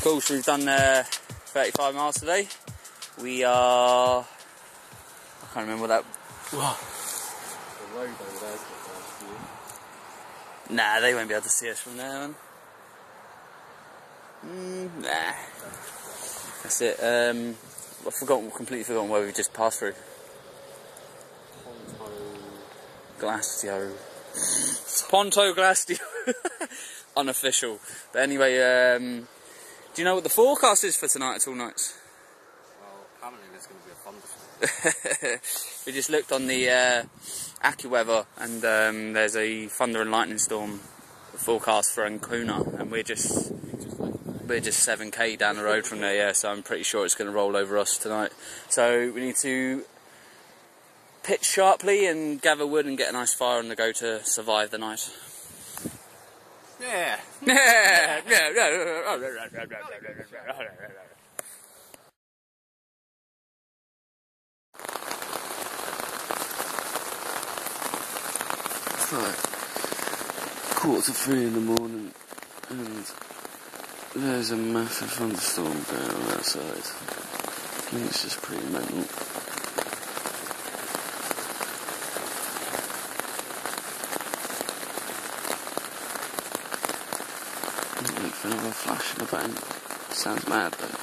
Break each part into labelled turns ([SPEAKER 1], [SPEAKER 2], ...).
[SPEAKER 1] Cool, so we've done 35 miles today. We are... I can't remember what that... Whoa.
[SPEAKER 2] The road over there's not
[SPEAKER 1] Nah, they won't be able to see us from there, man. Nah. That's it. I've completely forgotten where we just passed through. Glacio. Ponto Glacio. Unofficial. But anyway, do you know what the forecast is for tonight at all nights?
[SPEAKER 2] Well, apparently there's going to be a thunderstorm.
[SPEAKER 1] We just looked on the AccuWeather and there's a thunder and lightning storm forecast for Ancona, and we're just 7k down the road from there, yeah, so I'm pretty sure it's going to roll over us tonight. So we need to pitch sharply and gather wood and get a nice fire on the go to survive the night.
[SPEAKER 2] Yeah.
[SPEAKER 1] It's like 2:45 in the morning and there's a massive thunderstorm going on outside. I think it's just pretty mental. Wait for another flash in the bang. Sounds mad though.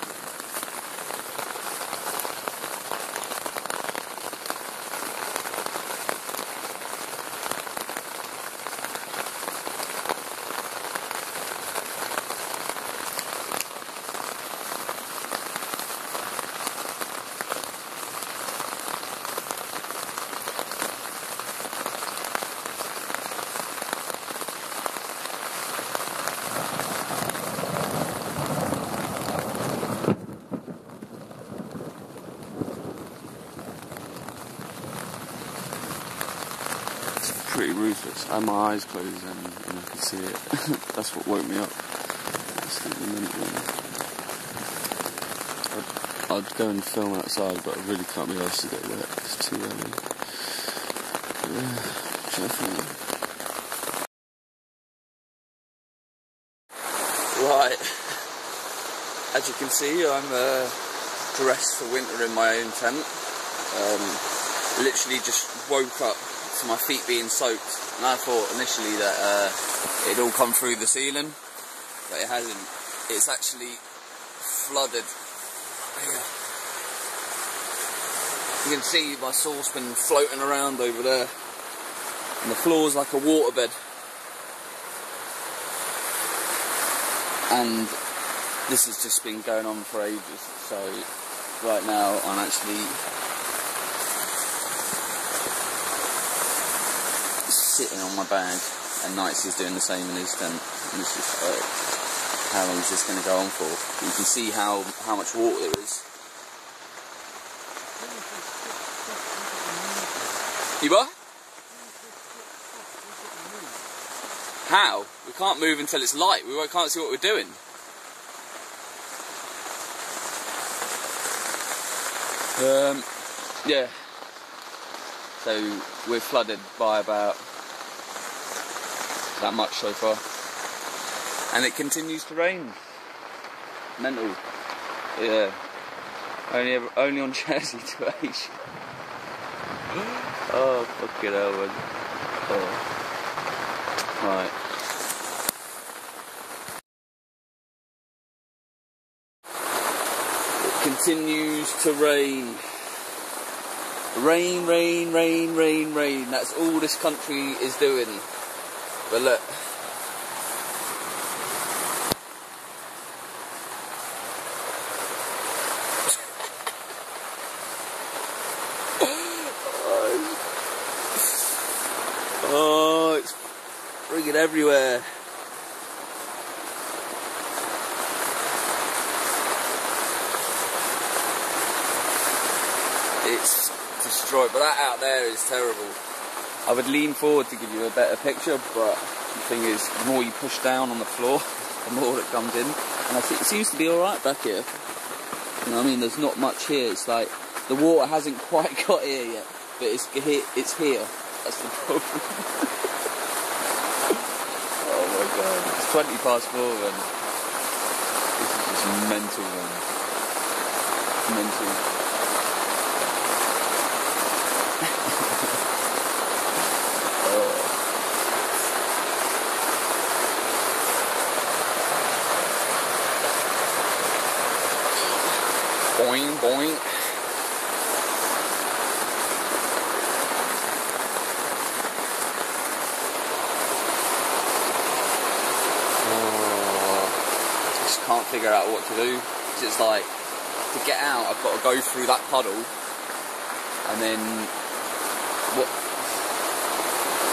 [SPEAKER 1] Pretty ruthless. I had my eyes closed and I could see it. That's what woke me up. I'd go and film outside, but I really can't be asked to go there. It's too early. Right. As you can see, I'm dressed for winter in my own tent. Literally just woke up to my feet being soaked, and I thought initially that it'd all come through the ceiling, but it hasn't. It's actually flooded. You can see my saucepan floating around over there, and the floor's like a waterbed. And this has just been going on for ages, so right now I'm actually sitting on my bag, and Netsky's doing the same in his tent, and it's just like, how long is this going to go on for? You can see how much water there is. You what? How? We can't move until it's light. We can't see what we're doing. Yeah. So we're flooded by about that much so far, and it continues to rain. Mental. Yeah. Only on Jersey to Asia. Oh fucking hell, man. Oh. Right. It continues to rain. Rain, rain, rain, rain, rain. That's all this country is doing. But look. Oh, it's friggin' everywhere. It's destroyed, but that out there is terrible. I would lean forward to give you a better picture, but the thing is, the more you push down on the floor, the more it comes in. And I think it seems to be alright back here. You know what I mean? There's not much here. It's like the water hasn't quite got here yet, but it's here. That's the problem. Oh my god. It's 4:20 and this is It's mental, man. Mental. Boing, boing. Just can't figure out what to do. It's like, to get out, I've got to go through that puddle, and then what?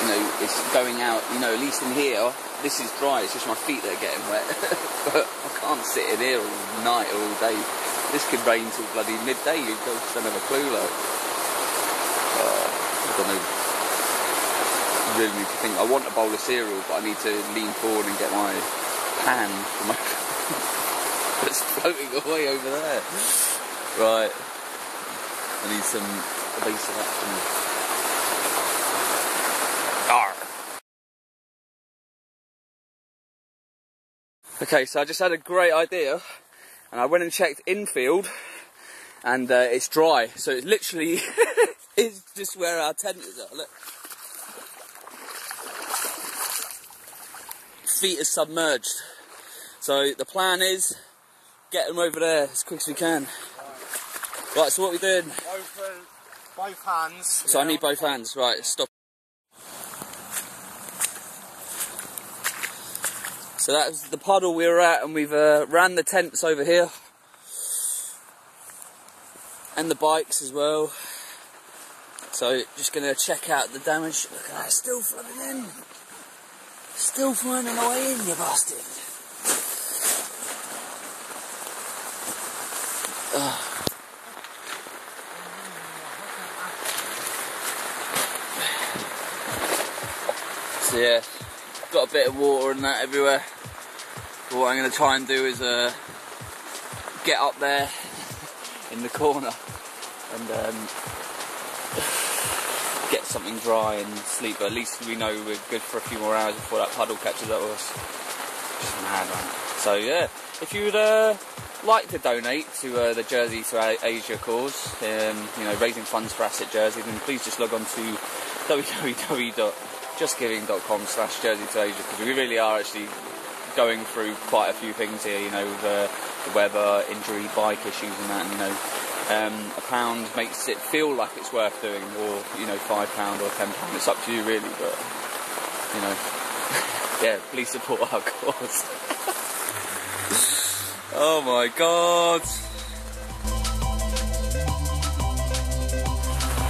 [SPEAKER 1] You know, it's going out. You know, at least in here, this is dry. It's just my feet that are getting wet. But I can't sit in here all night or all day. This could rain till bloody midday. You just don't have a clue, like. I don't know. I really need to think. I want a bowl of cereal, but I need to lean forward and get my pan for my. It's floating away over there. Right. I need some evasive action. Arr. Okay, so I just had a great idea, and I went and checked infield, and it's dry. So it's literally it's just where our tent is at. Look. Feet are submerged. So the plan is get them over there as quick as we can. Right, so what are we doing?
[SPEAKER 2] Both hands.
[SPEAKER 1] So I need both hands. Right, stop. So that was the puddle we were at, and we've ran the tents over here. And the bikes as well. So just going to check out the damage. Look at that, still flooding in. Still finding a way in, you bastard. So yeah, got a bit of water and that everywhere. But what I'm going to try and do is get up there in the corner and get something dry and sleep. But at least we know we're good for a few more hours before that puddle catches up with us. Just mad, man. So yeah, if you would like to donate to the Jersey to Asia cause, you know, raising funds for Asset Jersey, then please just log on to www.justgiving.com/Jersey to Asia, because we really are actually going through quite a few things here, you know, with the weather, injury, bike issues and that, and, you know, £1 makes it feel like it's worth doing, or, you know, £5 or £10, it's up to you really, but, you know, yeah, please support our cause. Oh my god!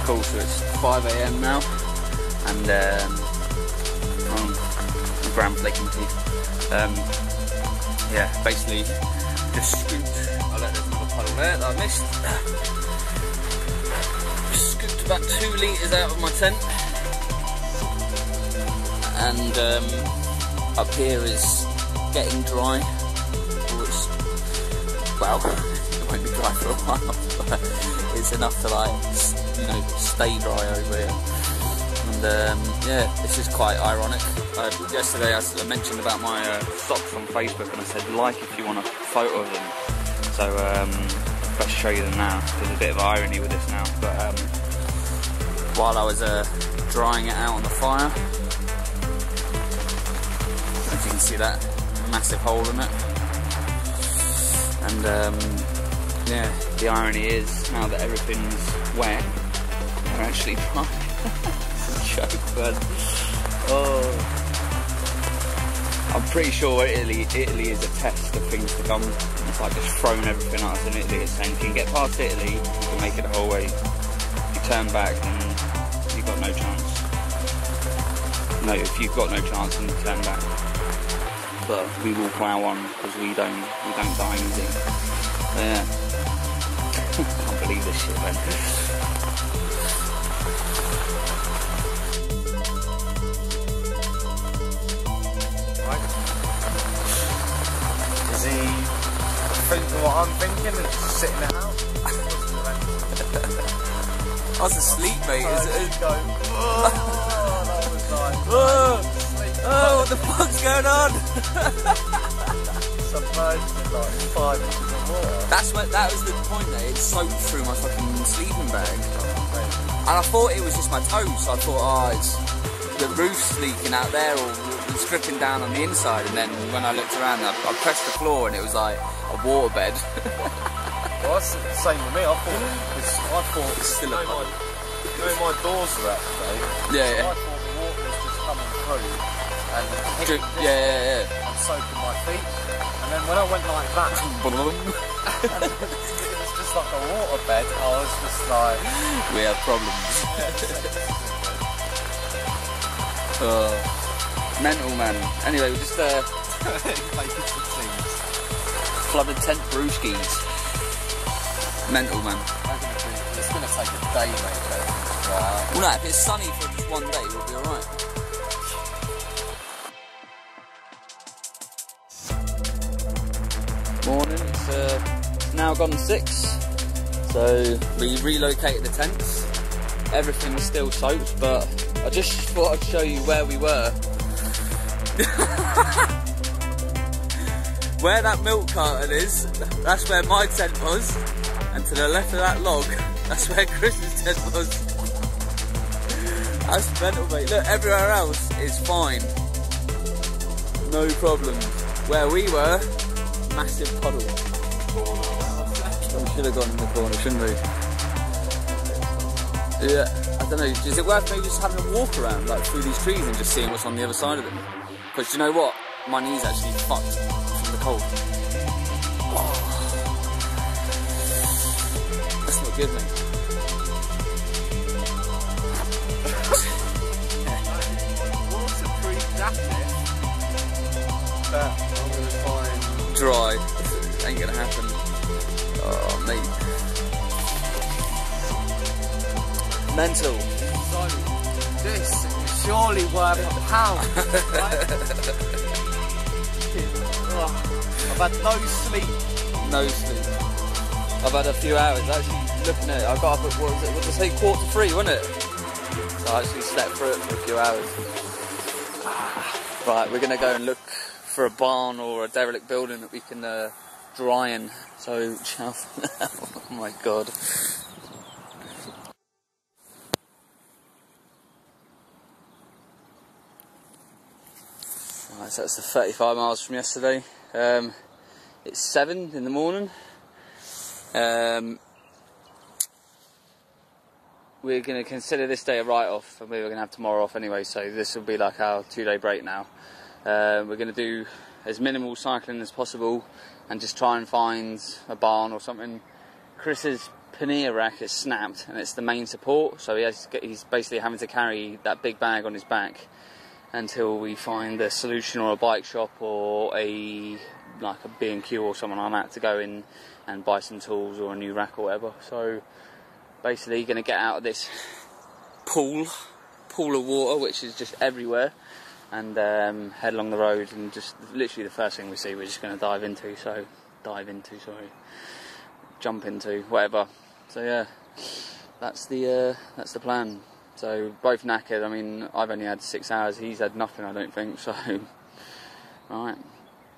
[SPEAKER 1] Cool, so it's 5 AM now, and I'm ground flaking teeth. Yeah, basically just scooped. I'll let there's another puddle there that I missed. Scooped about 2 litres out of my tent, and up here is getting dry. Well, it won't be dry for a while, but it's enough to, like, you know, stay dry over here. And yeah, this is quite ironic. Yesterday I mentioned about my socks on Facebook, and I said like if you want a photo of them. So I'll show you them now. There's a bit of irony with this now, but while I was drying it out on the fire, as you can see that massive hole in it. And yeah, the irony is, now that everything's wet, they're actually dry. Joke, but oh, I'm pretty sure Italy is a test of things to come. It's like just throwing everything at us in Italy. It's saying if you can get past Italy, you can make it the whole way. If you turn back, then you've got no chance. No, if you've got no chance, then you turn back. But we will plough on because we don't die easy. So, yeah. Can't believe this shit, man.
[SPEAKER 2] Is he thinking what I'm thinking and just sitting it out?
[SPEAKER 1] I was asleep, mate. Is it?
[SPEAKER 2] Go. Oh, that was like.
[SPEAKER 1] Oh, what the fuck's going on?
[SPEAKER 2] So submerged in like 5 inches of water.
[SPEAKER 1] That was the point there. It soaked through my fucking sleeping bag. And I thought it was just my toes, so I thought, oh, it's the roof's leaking out there or it's dripping down on the inside. And then when I looked around, I pressed the floor and it was like a waterbed.
[SPEAKER 2] Well, that's the same with me. I thought
[SPEAKER 1] It's still a puddle.
[SPEAKER 2] You know, my doors are out today.
[SPEAKER 1] Yeah,
[SPEAKER 2] so I thought the water was just coming through and hitting and soaking my feet. And then when I went like that, and it was just like a waterbed. I was just like,
[SPEAKER 1] we have problems. Mental, man. Anyway, we just flooded tent brewskis. Mental, man.
[SPEAKER 2] It's going to take a day, mate. Wow.
[SPEAKER 1] Well, no, if it's sunny for just one day, we'll be alright. Morning, it's now gone 6. So we relocated the tents. Everything is still soaked, but I just thought I'd show you where we were. Where that milk carton is, that's where my tent was. And to the left of that log, that's where Chris's tent was. That's mental, mate. Look, everywhere else is fine. No problem. Where we were, massive puddle. We should have gone in the corner, shouldn't we? Yeah, I don't know. Is it worth maybe just having a walk around, like through these trees and just seeing what's on the other side of them? Because you know what? My knee's actually fucked from the cold. Oh. That's not good, mate.
[SPEAKER 2] Waterproof jacket that I'm going to find
[SPEAKER 1] dry. Ain't gonna happen. Oh, mate. Mental.
[SPEAKER 2] So, this is surely worth £1, right? I've had no sleep.
[SPEAKER 1] No sleep. I've had a few hours. Actually, looking at it, I got up at, what was it? What did I say? 2:45, wasn't it? So I actually slept through it for a few hours. Right, we're gonna go and look for a barn or a derelict building that we can dry in. So, ciao for now. Oh my god. Right, so that's the 35 miles from yesterday. It's 7 in the morning. We're going to consider this day a write-off, and we were going to have tomorrow off anyway, so this will be like our 2-day break now. We're going to do as minimal cycling as possible and just try and find a barn or something. Chris's pannier rack is snapped and it's the main support, so he's basically having to carry that big bag on his back until we find a solution or a bike shop or a B&Q or someone like that to go in and buy some tools or a new rack or whatever. So basically going to get out of this pool of water which is just everywhere and head along the road, and just literally the first thing we see we're just going to jump into whatever. So yeah, that's the plan. So both knackered. I mean, I've only had 6 hours, he's had nothing I don't think, so right,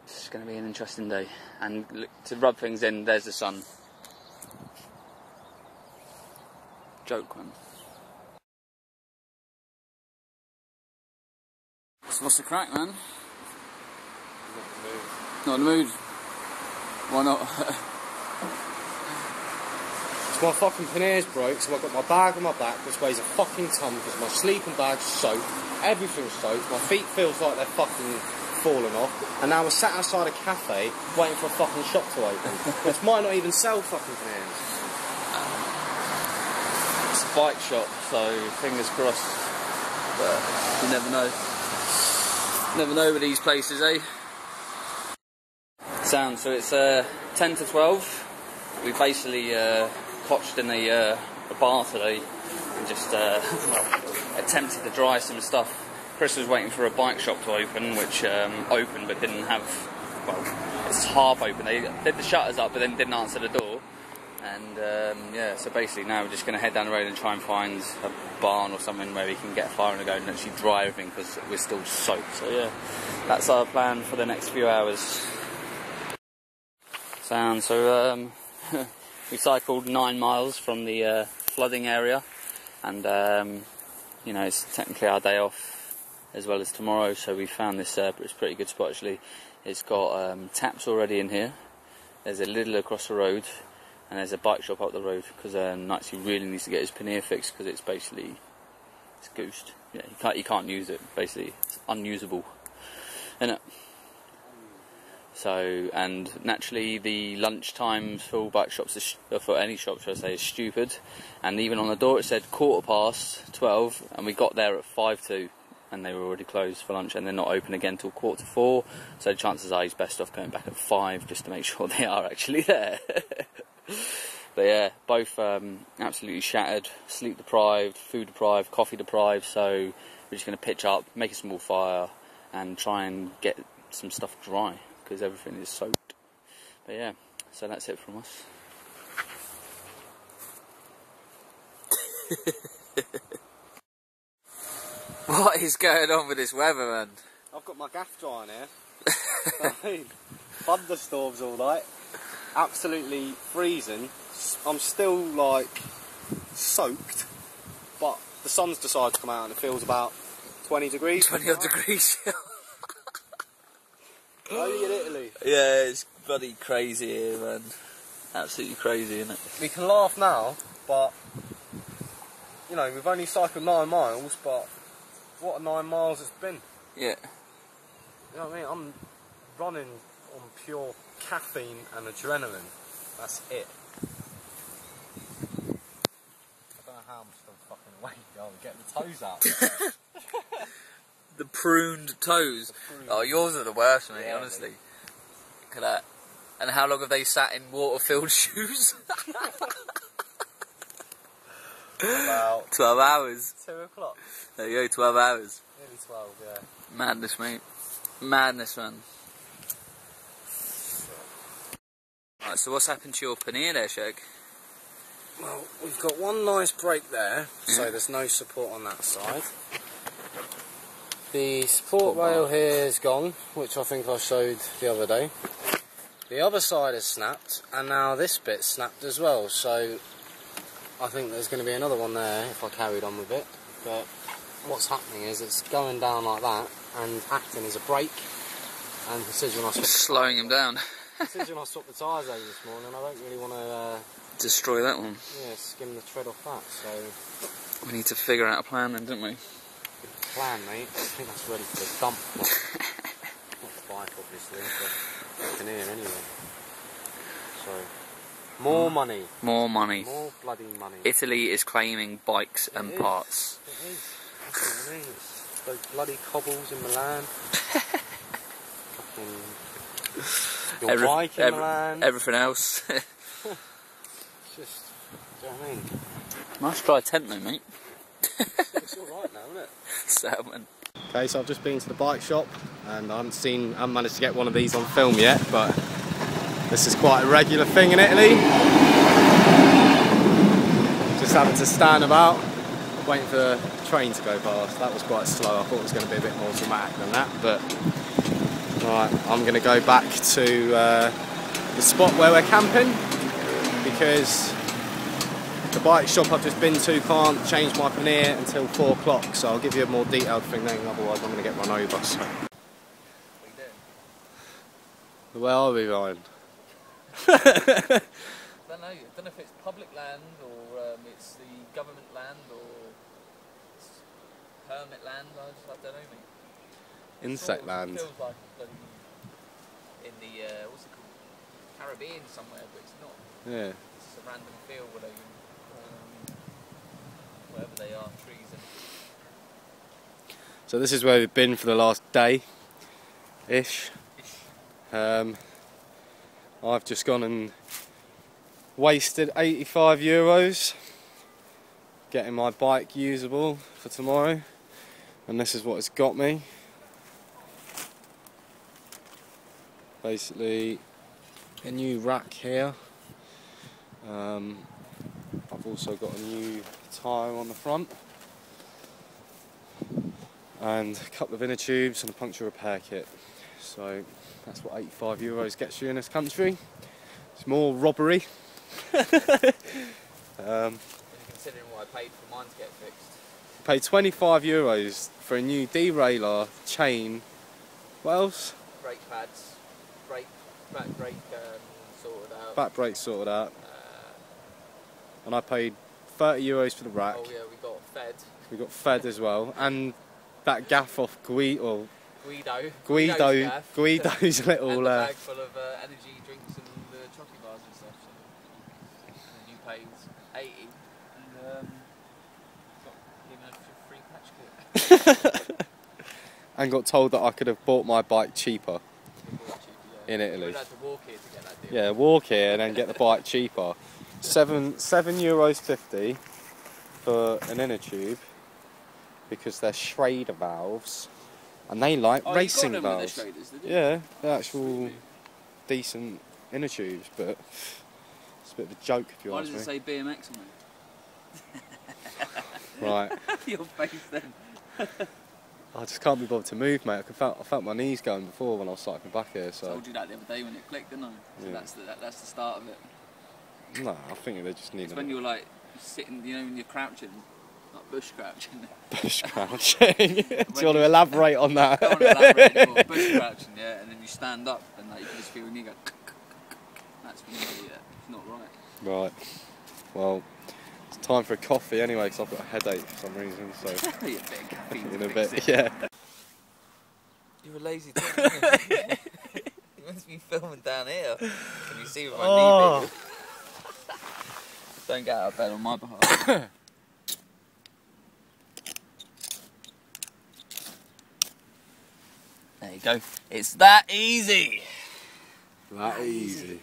[SPEAKER 1] it's going to be an interesting day. And to rub things in, there's the sun. Joke, man. So what's the crack, man? Not in the mood. Why not?
[SPEAKER 3] My fucking panniers broke, so I've got my bag on my back, which weighs a fucking ton because my sleeping bag's soaked, everything's soaked, my feet feels like they're fucking falling off, and now we're sat outside a cafe waiting for a fucking shop to open, which might not even sell fucking panniers.
[SPEAKER 1] It's a bike shop, so fingers crossed, but you never know. Never know with these places, eh? So it's 10 to 12. We basically cotched in a bar today and just attempted to dry some stuff. Chris was waiting for a bike shop to open, which opened but didn't have, well, it's half open. They did the shutters up but then didn't answer the door. And yeah, so basically now we're just going to head down the road and try and find a barn or something where we can get a fire on the go and actually dry everything because we're still soaked. So yeah, that's our plan for the next few hours. Sound. So we cycled 9 miles from the flooding area, and you know, it's technically our day off as well as tomorrow, so we found this it's a pretty good spot actually. It's got taps already in here, there's a Lidl across the road, and there's a bike shop up the road, because Netsky really needs to get his pannier fixed, because it's basically, it's goosed. Yeah, you can't use it, basically, it's unusable, isn't it? So, and naturally the lunch times for all bike shops, for any shop should I say, is stupid, and even on the door it said 12:15, and we got there at 5 to, and they were already closed for lunch, and they're not open again till 4:45, so chances are he's best off going back at 5 just to make sure they are actually there. But yeah, both absolutely shattered, sleep deprived, food deprived, coffee deprived, so we're just going to pitch up, make a small fire, and try and get some stuff dry, because everything is soaked. But yeah, so that's it from us. What is going on with this weather, man?
[SPEAKER 3] I've got my gaff drying here. I mean, thunderstorms all night, absolutely freezing. I'm still like soaked, but the sun's decided to come out and it feels about 20 degrees.
[SPEAKER 1] 20 odd degrees.
[SPEAKER 3] Are you in Italy?
[SPEAKER 1] Yeah, it's bloody crazy here, man. Absolutely crazy, isn't it?
[SPEAKER 3] We can laugh now, but you know, we've only cycled 9 miles, but what a 9 miles it's been.
[SPEAKER 1] Yeah.
[SPEAKER 3] You know what I mean? I'm running on pure caffeine and adrenaline. That's it. I don't know how I'm still fucking awake. Oh, get the toes out.
[SPEAKER 1] The pruned toes. Oh, yours are the worst, mate,
[SPEAKER 3] Yeah,
[SPEAKER 1] honestly. Look at that. And how long have they sat in water-filled shoes?
[SPEAKER 3] About
[SPEAKER 1] 12 hours.
[SPEAKER 3] 2 o'clock.
[SPEAKER 1] There you go, 12 hours.
[SPEAKER 3] Nearly 12, yeah.
[SPEAKER 1] Madness, mate. Madness, man. Right, so what's happened to your pannier there, Shag?
[SPEAKER 3] Well, we've got one nice break there, so there's no support on that side. The support rail here is gone, which I think I showed the other day. The other side is snapped, and now this bit's snapped as well, so I think there's going to be another one there if I carried on with it. But what's happening is it's going down like that and acting as a brake, and considering I swapped
[SPEAKER 1] slowing him down.
[SPEAKER 3] considering I swapped the tyres over this morning, I don't really want to
[SPEAKER 1] destroy that one.
[SPEAKER 3] yeah, skim the tread off that, so
[SPEAKER 1] We need to figure out a plan then, don't we?
[SPEAKER 3] good plan, mate. I think that's ready for the dump. Not the bike, obviously, but it's in here anyway. So, more money.
[SPEAKER 1] More money.
[SPEAKER 3] More bloody money.
[SPEAKER 1] Italy is claiming bikes and parts.
[SPEAKER 3] It is. That's what I mean. It's those bloody cobbles in Milan. Fucking your bike in Milan.
[SPEAKER 1] Everything else.
[SPEAKER 3] It's just, do you know what I mean?
[SPEAKER 1] Nice try tent though, mate.
[SPEAKER 3] It's alright now, isn't it?
[SPEAKER 1] Salmon.
[SPEAKER 3] Okay, so I've just been to the bike shop and I haven't managed to get one of these on film yet, but this is quite a regular thing in Italy. Just having to stand about, waiting for the train to go past. That was quite slow. I thought it was going to be a bit more dramatic than that, but right, I'm going to go back to the spot where we're camping, because the bike shop I've just been to can't change my pannier until 4 o'clock, so I'll give you a more detailed thing then, otherwise I'm going to get run over. So. Where are we, Ryan?
[SPEAKER 1] I don't know if it's public land or it's the government land or it's hermit land. I don't know, mate.
[SPEAKER 3] Insect land.
[SPEAKER 1] It feels like bloody in the what's it called? Caribbean somewhere, but it's not.
[SPEAKER 3] Yeah.
[SPEAKER 1] It's just a random field where whatever they are, trees and.
[SPEAKER 3] So this is where we've been for the last day-ish. I've just gone and wasted €85 getting my bike usable for tomorrow, and this is what it's got me. Basically a new rack here. I've also got a new tyre on the front and a couple of inner tubes and a puncture repair kit. So that's what €85 gets you in this country. It's more robbery.
[SPEAKER 1] Considering what I paid for mine to get fixed.
[SPEAKER 3] Paid €25 for a new derailleur, chain. What else?
[SPEAKER 1] Brake pads, back brake sorted out.
[SPEAKER 3] Back brake sorted out. And I paid €30 for the rack.
[SPEAKER 1] Oh yeah, we got fed.
[SPEAKER 3] We got fed as well, and that gaff off Guido's little.
[SPEAKER 1] And a bag full of energy drinks and chocolate bars and stuff. So. And then you paid 80 and got given a free patch kit.
[SPEAKER 3] And got told that I could have bought my bike cheaper in Italy.
[SPEAKER 1] You would have to walk here to get that deal.
[SPEAKER 3] Yeah, walk here and then get the bike cheaper. €7.50 for an inner tube because they're Schrader valves, and they like racing
[SPEAKER 1] you got them
[SPEAKER 3] valves.
[SPEAKER 1] with the Schraders, did you?
[SPEAKER 3] Yeah, they're actual decent inner tubes, but it's a bit of a joke if you
[SPEAKER 1] Why
[SPEAKER 3] ask
[SPEAKER 1] does it
[SPEAKER 3] me.
[SPEAKER 1] say BMX on it?
[SPEAKER 3] Right.
[SPEAKER 1] Your face then.
[SPEAKER 3] I just can't be bothered to move, mate. I felt my knees going before when I was cycling back here.
[SPEAKER 1] I
[SPEAKER 3] So
[SPEAKER 1] told you that the other day when it clicked, didn't I? So
[SPEAKER 3] Yeah.
[SPEAKER 1] that's the start of it.
[SPEAKER 3] no, I think they just need
[SPEAKER 1] It's
[SPEAKER 3] a
[SPEAKER 1] when you're like sitting, you know, when you're crouching, like bush crouching.
[SPEAKER 3] bush crouching. Do you want to elaborate on that?
[SPEAKER 1] I don't want to elaborate anymore. Bush crouching, yeah, and then you stand up and like you can just feel your knee go. That's when you know it's not right.
[SPEAKER 3] Right. Well, it's time for a coffee anyway, because I've got a headache for some reason. So
[SPEAKER 1] You're big.
[SPEAKER 3] in a bit, yeah.
[SPEAKER 1] You're a lazy dog. You must be filming down here. Can you see with my knee big? Don't get out of bed on my behalf. There you go. It's that easy.
[SPEAKER 3] That easy.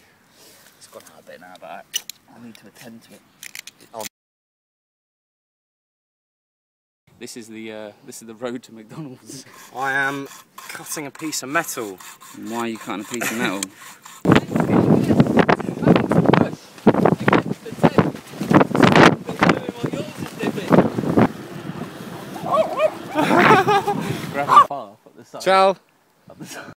[SPEAKER 1] It's gone out a bit now, but I need to attend to it. This is the road to McDonald's.
[SPEAKER 3] I am cutting a piece of metal.
[SPEAKER 1] Why are you cutting a piece of metal?
[SPEAKER 3] Ciao.
[SPEAKER 1] Up the side.